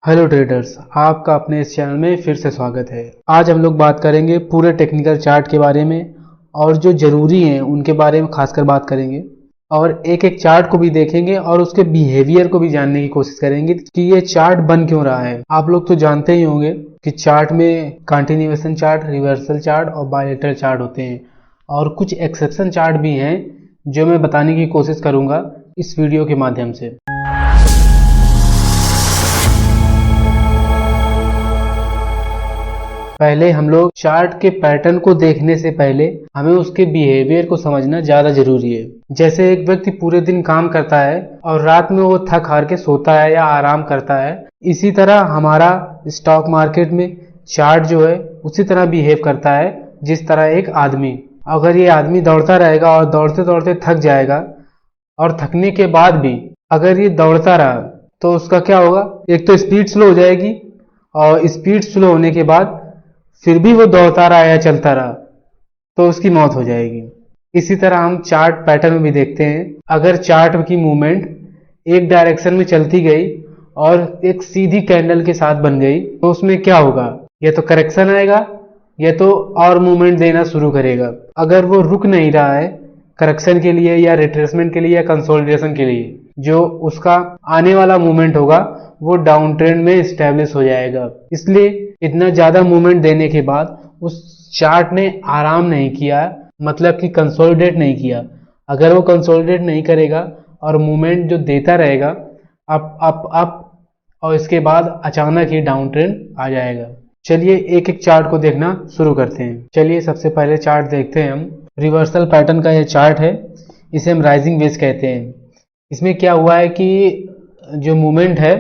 Hello traders, आपका अपने इस चैनल में फिर से स्वागत है। आज हम लोग बात करेंगे पूरे टेक्निकल चार्ट के बारे में और जो ज़रूरी हैं उनके बारे में खासकर बात करेंगे और एक एक चार्ट को भी देखेंगे और उसके बिहेवियर को भी जानने की कोशिश करेंगे कि ये चार्ट बन क्यों रहा है। आप लोग तो जानते ही होंगे कि चार्ट में कंटिन्यूएशन चार्ट, रिवर्सल चार्ट और बायलैटरल चार्ट होते हैं और कुछ एक्सेप्शन चार्ट भी हैं जो मैं बताने की कोशिश करूँगा इस वीडियो के माध्यम से। पहले हम लोग चार्ट के पैटर्न को देखने से पहले हमें उसके बिहेवियर को समझना ज़्यादा जरूरी है। जैसे एक व्यक्ति पूरे दिन काम करता है और रात में वो थक हार के सोता है या आराम करता है, इसी तरह हमारा स्टॉक मार्केट में चार्ट जो है उसी तरह बिहेव करता है जिस तरह एक आदमी। अगर ये आदमी दौड़ता रहेगा और दौड़ते दौड़ते थक जाएगा और थकने के बाद भी अगर ये दौड़ता रहा तो उसका क्या होगा, एक तो स्पीड स्लो हो जाएगी और स्पीड स्लो होने के बाद फिर भी वो दौड़ता रहा या चलता रहा तो उसकी मौत हो जाएगी। इसी तरह हम चार्ट पैटर्न में भी देखते हैं, अगर चार्ट की मूवमेंट एक डायरेक्शन में चलती गई और एक सीधी कैंडल के साथ बन गई तो उसमें क्या होगा, या तो करेक्शन आएगा या तो और मूवमेंट देना शुरू करेगा। अगर वो रुक नहीं रहा है करेक्शन के लिए या रिट्रेसमेंट के लिए या कंसोलिडेशन के लिए, जो उसका आने वाला मूवमेंट होगा वो डाउन ट्रेंड में स्टैब्लिश हो जाएगा। इसलिए इतना ज्यादा मूवमेंट देने के बाद उस चार्ट ने आराम नहीं किया, मतलब कि कंसोलिडेट नहीं किया। अगर वो कंसोलिडेट नहीं करेगा और मूवमेंट जो देता रहेगा अप अप अप और इसके बाद अचानक ही डाउन ट्रेंड आ जाएगा। चलिए एक एक चार्ट को देखना शुरू करते हैं। चलिए सबसे पहले चार्ट देखते हैं हम। रिवर्सल पैटर्न का ये चार्ट है, इसे हम राइजिंग वेज कहते हैं। इसमें क्या हुआ है कि जो मूवमेंट है,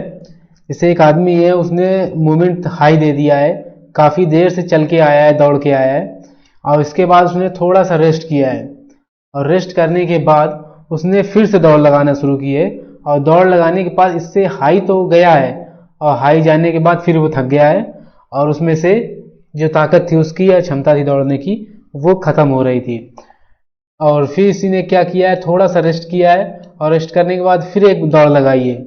जैसे एक आदमी है उसने मूवमेंट हाई दे दिया है, काफ़ी देर से चल के आया है, दौड़ के आया है और इसके बाद उसने थोड़ा सा रेस्ट किया है और रेस्ट करने के बाद उसने फिर से दौड़ लगाना शुरू की है और दौड़ लगाने के बाद इससे हाई तो गया है और हाई जाने के बाद फिर वो थक गया है और उसमें से जो ताकत थी उसकी या क्षमता थी दौड़ने की वो ख़त्म हो रही थी। और फिर इसी ने क्या किया है, थोड़ा सा रेस्ट किया है और रेस्ट करने के बाद फिर एक दौड़ लगाई है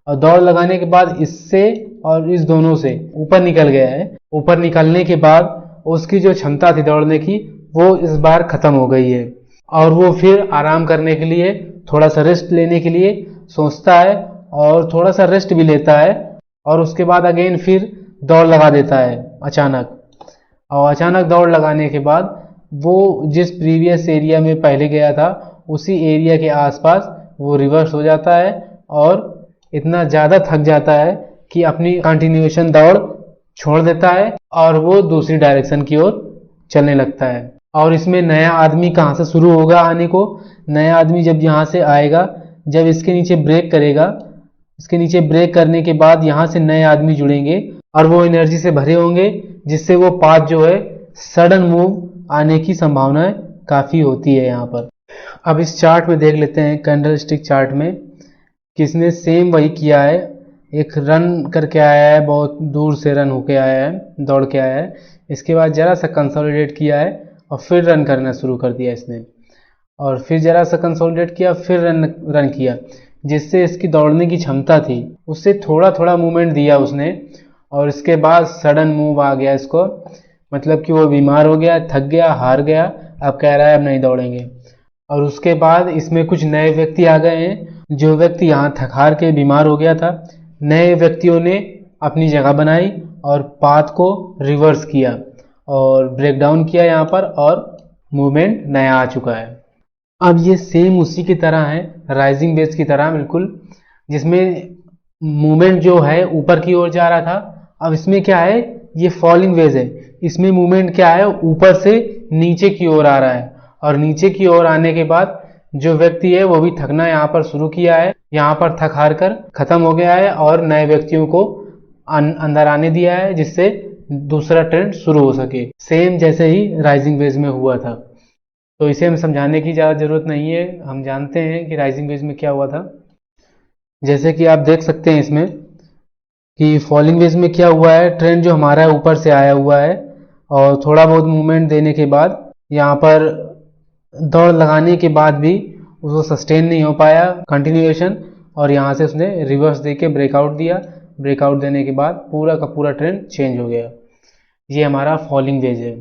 और दौड़ लगाने के बाद इससे और इस दोनों से ऊपर निकल गया है। ऊपर निकलने के बाद उसकी जो क्षमता थी दौड़ने की वो इस बार खत्म हो गई है और वो फिर आराम करने के लिए, थोड़ा सा रेस्ट लेने के लिए सोचता है और थोड़ा सा रेस्ट भी लेता है और उसके बाद अगेन फिर दौड़ लगा देता है अचानक। और अचानक दौड़ लगाने के बाद वो जिस प्रीवियस एरिया में पहले गया था उसी एरिया के आसपास वो रिवर्स हो जाता है और इतना ज़्यादा थक जाता है कि अपनी कंटिन्यूएशन दौड़ छोड़ देता है और वो दूसरी डायरेक्शन की ओर चलने लगता है। और इसमें नया आदमी कहाँ से शुरू होगा आने को, नया आदमी जब यहाँ से आएगा, जब इसके नीचे ब्रेक करेगा, इसके नीचे ब्रेक करने के बाद यहाँ से नए आदमी जुड़ेंगे और वो एनर्जी से भरे होंगे जिससे वो पाथ जो है सडन मूव आने की संभावना काफ़ी होती है यहाँ पर। अब इस चार्ट में देख लेते हैं, कैंडल स्टिक चार्ट में किसने सेम वही किया है। एक रन करके आया है, बहुत दूर से रन होके आया है, दौड़ के आया है, इसके बाद ज़रा सा कंसोलिडेट किया है और फिर रन करना शुरू कर दिया इसने और फिर ज़रा सा कंसोलिडेट किया, फिर रन किया, जिससे इसकी दौड़ने की क्षमता थी उससे थोड़ा थोड़ा मूवमेंट दिया उसने और इसके बाद सडन मूव आ गया इसको, मतलब कि वो बीमार हो गया, थक गया, हार गया, अब कह रहा है अब नहीं दौड़ेंगे। और उसके बाद इसमें कुछ नए व्यक्ति आ गए हैं। जो व्यक्ति यहाँ थक हार के बीमार हो गया था, नए व्यक्तियों ने अपनी जगह बनाई और पाथ को रिवर्स किया और ब्रेक डाउन किया यहाँ पर और मूवमेंट नया आ चुका है। अब ये सेम उसी की तरह है, राइजिंग वेज की तरह बिल्कुल, जिसमें मूवमेंट जो है ऊपर की ओर जा रहा था। अब इसमें क्या है, ये फॉलिंग वेज है, इसमें मूवमेंट क्या है, ऊपर से नीचे की ओर आ रहा है और नीचे की ओर आने के बाद जो व्यक्ति है वो भी थकना यहाँ पर शुरू किया है, यहाँ पर थक हार कर खत्म हो गया है और नए व्यक्तियों को अंदर आने दिया है जिससे दूसरा ट्रेंड शुरू हो सके, सेम जैसे ही राइजिंग वेज में हुआ था। तो इसे हम समझाने की ज़्यादा ज़रूरत नहीं है, हम जानते हैं कि राइजिंग वेज में क्या हुआ था। जैसे कि आप देख सकते हैं इसमें कि फॉलिंग वेज में क्या हुआ है, ट्रेंड जो हमारा ऊपर से आया हुआ है और थोड़ा बहुत मूवमेंट देने के बाद यहाँ पर दौड़ लगाने के बाद भी उसको सस्टेन नहीं हो पाया कंटिन्यूएशन और यहाँ से उसने रिवर्स दे के ब्रेकआउट दिया ब्रेकआउट देने के बाद पूरा का पूरा ट्रेंड चेंज हो गया। ये हमारा फॉलिंग वेज है।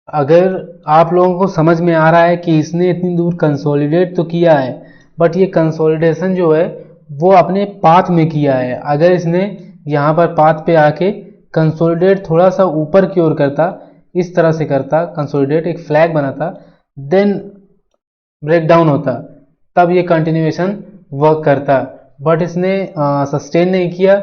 अगर आप लोगों को समझ में आ रहा है कि इसने इतनी दूर कंसोलिडेट तो किया है, बट ये कंसोलिडेशन जो है वो अपने पाथ में किया है। अगर इसने यहाँ पर पाथ पे आके कंसोलिडेट थोड़ा सा ऊपर की ओर करता, इस तरह से करता, कंसोलिडेट एक फ्लैग बनाता, देन ब्रेक डाउन होता, तब ये कंटिन्यूएशन वर्क करता। बट इसने सस्टेन नहीं किया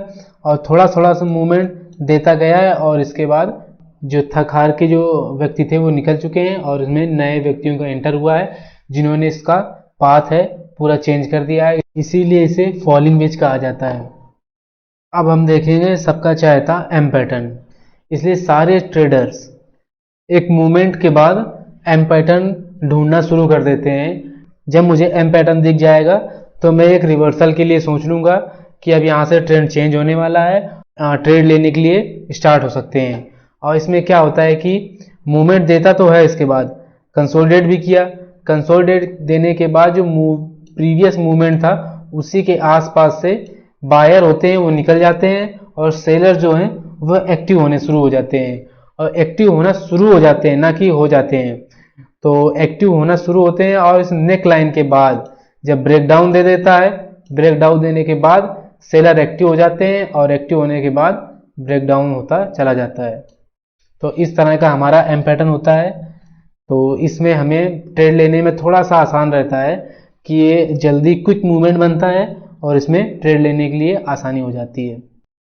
और थोड़ा थोड़ा सा मूवमेंट देता गया है, और इसके बाद जो थक हार के जो व्यक्ति थे वो निकल चुके हैं और इसमें नए व्यक्तियों का एंटर हुआ है जिन्होंने इसका पाथ है पूरा चेंज कर दिया है, इसीलिए इसे फॉलिंग वेज कहा जाता है। अब हम देखेंगे सबका चाहे था एम पैटर्न। इसलिए सारे ट्रेडर्स एक मूवमेंट के बाद एम पैटर्न ढूंढना शुरू कर देते हैं। जब मुझे एम पैटर्न दिख जाएगा तो मैं एक रिवर्सल के लिए सोच लूंगा कि अब यहाँ से ट्रेंड चेंज होने वाला है, ट्रेड लेने के लिए स्टार्ट हो सकते हैं। और इसमें क्या होता है कि मूवमेंट देता तो है, इसके बाद कंसोलिडेट भी किया। कंसोलिडेट देने के बाद जो प्रीवियस मूवमेंट था उसी के आसपास से बायर होते हैं वो निकल जाते हैं, और सेलर जो हैं वह एक्टिव होने शुरू हो जाते हैं। और एक्टिव होना शुरू हो जाते हैं, ना कि हो जाते हैं, तो एक्टिव होना शुरू होते हैं। और इस नेक लाइन के बाद जब ब्रेक डाउन दे देता है, ब्रेक डाउन देने के बाद सेलर एक्टिव हो जाते हैं, और एक्टिव होने के बाद ब्रेक डाउन होता चला जाता है। तो इस तरह का हमारा एम पैटर्न होता है। तो इसमें हमें ट्रेड लेने में थोड़ा सा आसान रहता है कि ये जल्दी क्विक मूवमेंट बनता है और इसमें ट्रेड लेने के लिए आसानी हो जाती है।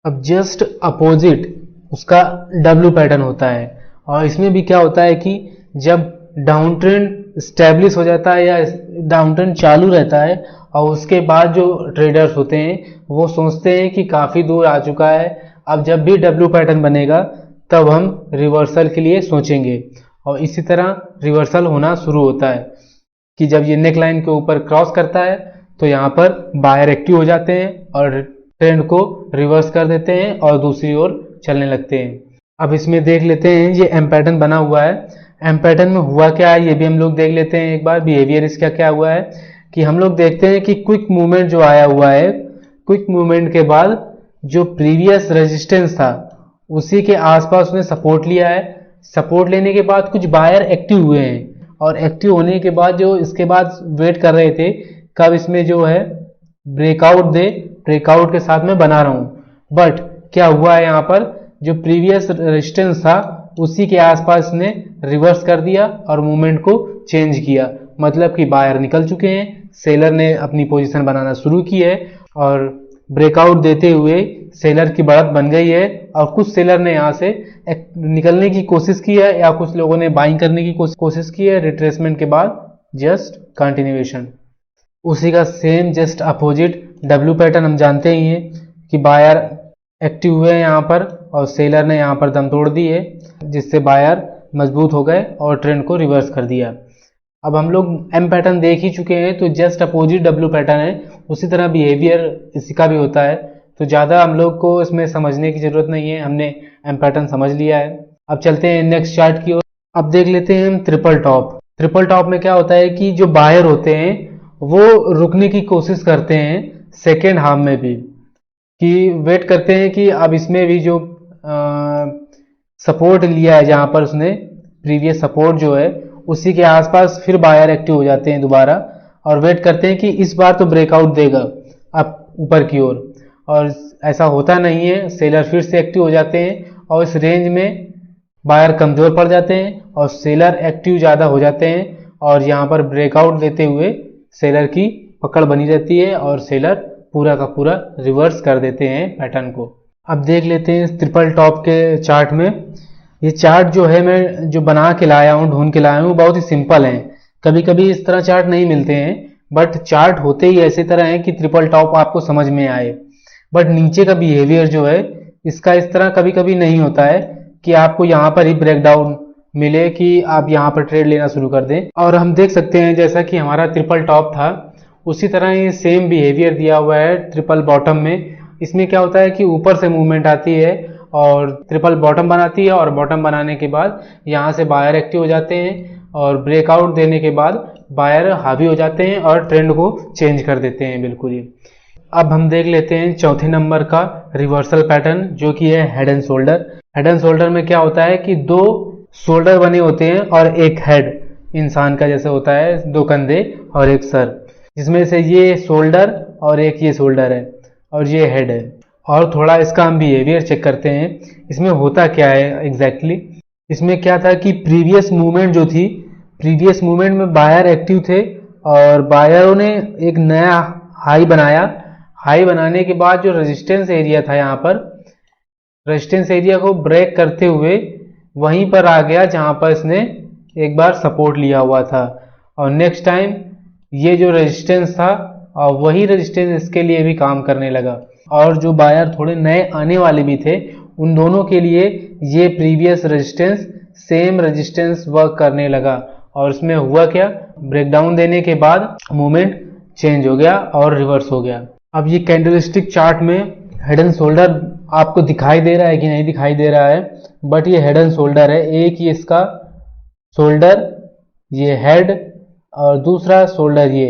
अब जस्ट अपोजिट उसका डब्ल्यू पैटर्न होता है, और इसमें भी क्या होता है कि जब डाउन ट्रेंड स्टैब्लिश हो जाता है या डाउन ट्रेंड चालू रहता है, और उसके बाद जो ट्रेडर्स होते हैं वो सोचते हैं कि काफ़ी दूर आ चुका है, अब जब भी डब्ल्यू पैटर्न बनेगा तब हम रिवर्सल के लिए सोचेंगे। और इसी तरह रिवर्सल होना शुरू होता है कि जब ये नेक लाइन के ऊपर क्रॉस करता है तो यहाँ पर बायर एक्टिव हो जाते हैं और ट्रेंड को रिवर्स कर देते हैं और दूसरी ओर चलने लगते हैं। अब इसमें देख लेते हैं ये एम पैटर्न बना हुआ है, एम पैटर्न में हुआ क्या है ये भी हम लोग देख लेते हैं एक बार। बिहेवियर इसका क्या हुआ है कि हम लोग देखते हैं कि क्विक मूवमेंट जो आया हुआ है, क्विक मूवमेंट के बाद जो प्रीवियस रेजिस्टेंस था उसी के आसपास उसने सपोर्ट लिया है। सपोर्ट लेने के बाद कुछ बायर एक्टिव हुए हैं, और एक्टिव होने के बाद जो इसके बाद वेट कर रहे थे कब इसमें जो है ब्रेकआउट दे, ब्रेकआउट के साथ में बना रहा हूँ। बट क्या हुआ है यहाँ पर जो प्रीवियस रेजिस्टेंस था उसी के आसपास ने रिवर्स कर दिया और मूवमेंट को चेंज किया। मतलब कि बायर निकल चुके हैं, सेलर ने अपनी पोजीशन बनाना शुरू की है, और ब्रेकआउट देते हुए सेलर की बढ़त बन गई है। और कुछ सेलर ने यहाँ से निकलने की कोशिश की है, या कुछ लोगों ने बाइंग करने की कोशिश की है। रिट्रेसमेंट के बाद जस्ट कंटिन्यूएशन उसी का same just opposite W pattern हम जानते ही हैं कि बायर एक्टिव हुए हैं यहाँ पर और सेलर ने यहाँ पर दम तोड़ दी है, जिससे बायर मजबूत हो गए और ट्रेंड को रिवर्स कर दिया। अब हम लोग एम पैटर्न देख ही चुके हैं, तो जस्ट अपोजिट डब्ल्यू पैटर्न है, उसी तरह बिहेवियर इसी का भी होता है। तो ज़्यादा हम लोग को इसमें समझने की ज़रूरत नहीं है, हमने एम पैटर्न समझ लिया है। अब चलते हैं नेक्स्ट चार्ट की ओर। अब देख लेते हैं हम ट्रिपल टॉप। ट्रिपल टॉप में क्या होता है कि जो बायर होते हैं वो रुकने की कोशिश करते हैं सेकेंड हाफ में भी, कि वेट करते हैं कि अब इसमें भी जो सपोर्ट लिया है जहाँ पर उसने प्रीवियस सपोर्ट जो है उसी के आसपास फिर बायर एक्टिव हो जाते हैं दोबारा, और वेट करते हैं कि इस बार तो ब्रेकआउट देगा अब ऊपर की ओर। और ऐसा होता नहीं है, सेलर फिर से एक्टिव हो जाते हैं और इस रेंज में बायर कमज़ोर पड़ जाते हैं और सेलर एक्टिव ज़्यादा हो जाते हैं, और यहाँ पर ब्रेकआउट देते हुए सेलर की पकड़ बनी रहती है और सेलर पूरा का पूरा रिवर्स कर देते हैं पैटर्न को। अब देख लेते हैं ट्रिपल टॉप के चार्ट में। ये चार्ट जो है मैं जो बना के लाया हूँ, ढूंढ के लाया हूँ, बहुत ही सिंपल है। कभी कभी इस तरह चार्ट नहीं मिलते हैं, बट चार्ट होते ही ऐसी तरह है कि ट्रिपल टॉप आपको समझ में आए। बट नीचे का बिहेवियर जो है इसका इस तरह कभी कभी नहीं होता है कि आपको यहाँ पर ही ब्रेकडाउन मिले कि आप यहाँ पर ट्रेड लेना शुरू कर दें। और हम देख सकते हैं जैसा कि हमारा ट्रिपल टॉप था उसी तरह ये सेम बिहेवियर दिया हुआ है ट्रिपल बॉटम में। इसमें क्या होता है कि ऊपर से मूवमेंट आती है और ट्रिपल बॉटम बनाती है, और बॉटम बनाने के बाद यहाँ से बायर एक्टिव हो जाते हैं और ब्रेकआउट देने के बाद बायर हावी हो जाते हैं और ट्रेंड को चेंज कर देते हैं बिल्कुल ही। अब हम देख लेते हैं चौथे नंबर का रिवर्सल पैटर्न, जो कि है head and shoulder. Head and shoulder में क्या होता है कि दो शोल्डर बने होते हैं और एक हेड, इंसान का जैसे होता है, दो कंधे और एक सर, जिसमें से ये शोल्डर और एक ये शोल्डर है और ये हेड है। और थोड़ा इसका हम बिहेवियर चेक करते हैं, इसमें होता क्या है एग्जैक्टली। इसमें क्या था कि प्रीवियस मूवमेंट जो थी, प्रीवियस मूवमेंट में बायर एक्टिव थे और बायरों ने एक नया हाई बनाया। हाई बनाने के बाद जो रेजिस्टेंस एरिया था, यहाँ पर रेजिस्टेंस एरिया को ब्रेक करते हुए वहीं पर आ गया जहां पर इसने एक बार सपोर्ट लिया हुआ था, और नेक्स्ट टाइम ये जो रेजिस्टेंस था और वही रेजिस्टेंस इसके लिए भी काम करने लगा। और जो बायर थोड़े नए आने वाले भी थे, उन दोनों के लिए ये previous resistance same resistance work करने लगा। और इसमें हुआ क्या, ब्रेकडाउन देने के बाद मूवमेंट चेंज हो गया और रिवर्स हो गया। अब ये कैंडलस्टिक चार्ट में हेड एंड शोल्डर आपको दिखाई दे रहा है कि नहीं दिखाई दे रहा है, बट ये हेड एंड शोल्डर है। एक ही इसका शोल्डर, ये हेड, और दूसरा शोल्डर ये,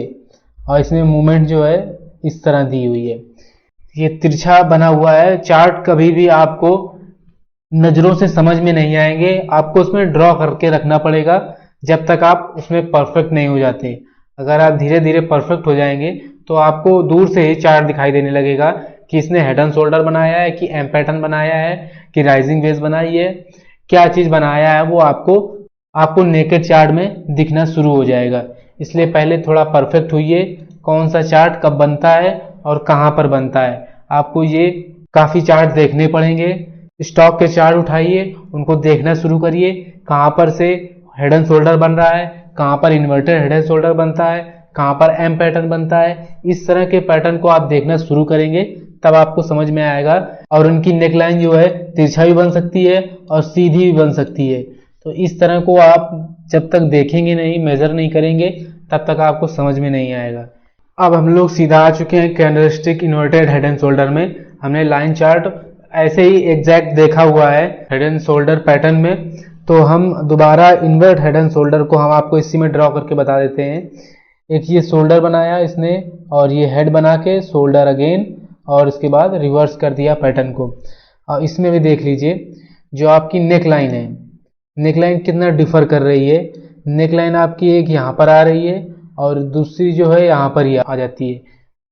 और इसमें मूवमेंट जो है इस तरह दी हुई है। ये तिरछा बना हुआ है। चार्ट कभी भी आपको नजरों से समझ में नहीं आएंगे, आपको उसमें ड्रॉ करके रखना पड़ेगा जब तक आप उसमें परफेक्ट नहीं हो जाते। अगर आप धीरे धीरे परफेक्ट हो जाएंगे तो आपको दूर से ही चार्ट दिखाई देने लगेगा कि इसने हेड एंड शोल्डर बनाया है, कि एम पैटर्न बनाया है, कि राइजिंग वेज बनाई है, क्या चीज बनाया है, वो आपको नेकेड चार्ट में दिखना शुरू हो जाएगा। इसलिए पहले थोड़ा परफेक्ट होइए, कौन सा चार्ट कब बनता है और कहाँ पर बनता है। आपको ये काफी चार्ट देखने पड़ेंगे। स्टॉक के चार्ट उठाइए, उनको देखना शुरू करिए, कहाँ पर से हेड एंड शोल्डर बन रहा है, कहाँ पर इन्वर्टेड हेड एंड शोल्डर बनता है, कहाँ पर एम पैटर्न बनता है। इस तरह के पैटर्न को आप देखना शुरू करेंगे तब आपको समझ में आएगा। और उनकी नेकलाइन जो है तिरछा भी बन सकती है और सीधी भी बन सकती है। तो इस तरह को आप जब तक देखेंगे नहीं, मेजर नहीं करेंगे, तब तक आपको समझ में नहीं आएगा। अब हम लोग सीधा आ चुके हैं candlestick inverted head and shoulder में। हमने लाइन चार्ट ऐसे ही एग्जैक्ट देखा हुआ है हेड एंड शोल्डर पैटर्न में, तो हम दोबारा इन्वर्ट हेड एंड शोल्डर को हम आपको इसी में ड्रॉ करके बता देते हैं। एक ये शोल्डर बनाया इसने और ये हेड बना के शोल्डर अगेन, और इसके बाद रिवर्स कर दिया पैटर्न को। और इसमें भी देख लीजिए जो आपकी नेक लाइन है, नेक लाइन कितना डिफर कर रही है। नेक लाइन आपकी एक यहाँ पर आ रही है और दूसरी जो है यहाँ पर ही आ जाती है।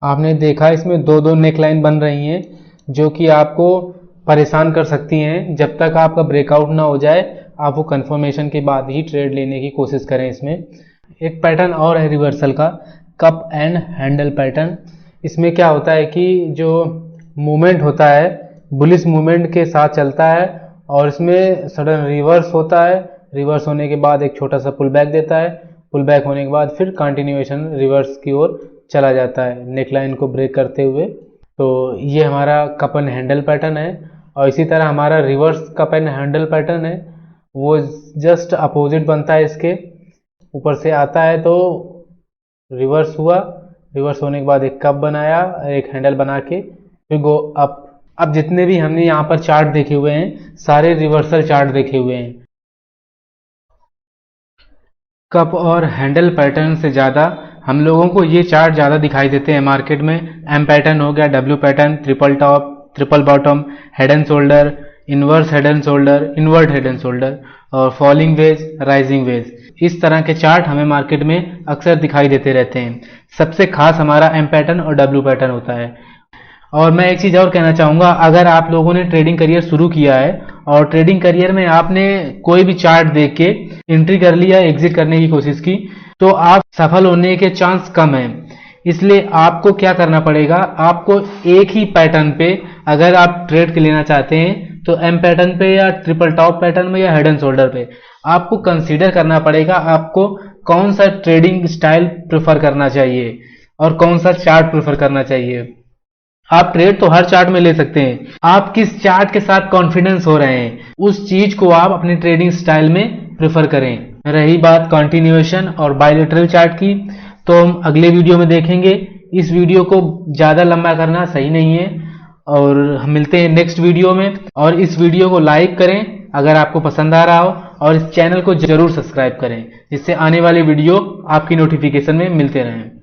आपने देखा इसमें दो दो नेक लाइन बन रही हैं जो कि आपको परेशान कर सकती हैं। जब तक आपका ब्रेकआउट ना हो जाए आप वो कंफर्मेशन के बाद ही ट्रेड लेने की कोशिश करें। इसमें एक पैटर्न और है रिवर्सल का, कप एंड हैंडल पैटर्न। इसमें क्या होता है कि जो मूवमेंट होता है बुलिश मूवमेंट के साथ चलता है और इसमें सडन रिवर्स होता है। रिवर्स होने के बाद एक छोटा सा पुल बैक देता है, पुल बैक होने के बाद फिर कंटिन्यूएशन रिवर्स की ओर चला जाता है नेकलाइन को ब्रेक करते हुए। तो ये हमारा कप एंड हैंडल पैटर्न है। और इसी तरह हमारा reverse cup and handle pattern है, वो जस्ट अपोजिट बनता है इसके। ऊपर से आता है तो रिवर्स हुआ, रिवर्स होने के बाद एक कप बनाया, एक हैंडल बना के फिर गो अप। अब जितने भी हमने यहाँ पर चार्ट देखे हुए हैं सारे रिवर्सल चार्ट देखे हुए हैं। कप और हैंडल पैटर्न से ज़्यादा हम लोगों को ये चार्ट ज़्यादा दिखाई देते हैं मार्केट में। एम पैटर्न हो गया, W pattern, triple top, triple bottom, head and shoulder, inverse head and shoulder, invert head and shoulder, और फॉलिंग वेज, राइजिंग वेज। इस तरह के चार्ट हमें मार्केट में अक्सर दिखाई देते रहते हैं। सबसे खास हमारा एम पैटर्न और डब्ल्यू पैटर्न होता है। और मैं एक चीज़ और कहना चाहूँगा, अगर आप लोगों ने ट्रेडिंग करियर शुरू किया है और ट्रेडिंग करियर में आपने कोई भी चार्ट देख के एंट्री कर लिया, एग्जिट करने की कोशिश की, तो आप सफल होने के चांस कम है। इसलिए आपको क्या करना पड़ेगा, आपको एक ही पैटर्न पे अगर आप ट्रेड लेना चाहते हैं तो एम पैटर्न पे या ट्रिपल टॉप पैटर्न में या हेड एंड शोल्डर पे आपको कंसीडर करना पड़ेगा आपको कौन सा ट्रेडिंग स्टाइल प्रेफर करना चाहिए और कौन सा चार्ट प्रेफर करना चाहिए। आप ट्रेड तो हर चार्ट में ले सकते हैं, आप किस चार्ट के साथ कॉन्फिडेंस हो रहे हैं उस चीज को आप अपने ट्रेडिंग स्टाइल में प्रेफर करें। रही बात कंटिन्यूएशन और बायलैटरल चार्ट की, तो हम अगले वीडियो में देखेंगे। इस वीडियो को ज्यादा लंबा करना सही नहीं है और हम मिलते हैं नेक्स्ट वीडियो में। और इस वीडियो को लाइक करें अगर आपको पसंद आ रहा हो, और इस चैनल को जरूर सब्सक्राइब करें जिससे आने वाले वीडियो आपकी नोटिफिकेशन में मिलते रहें।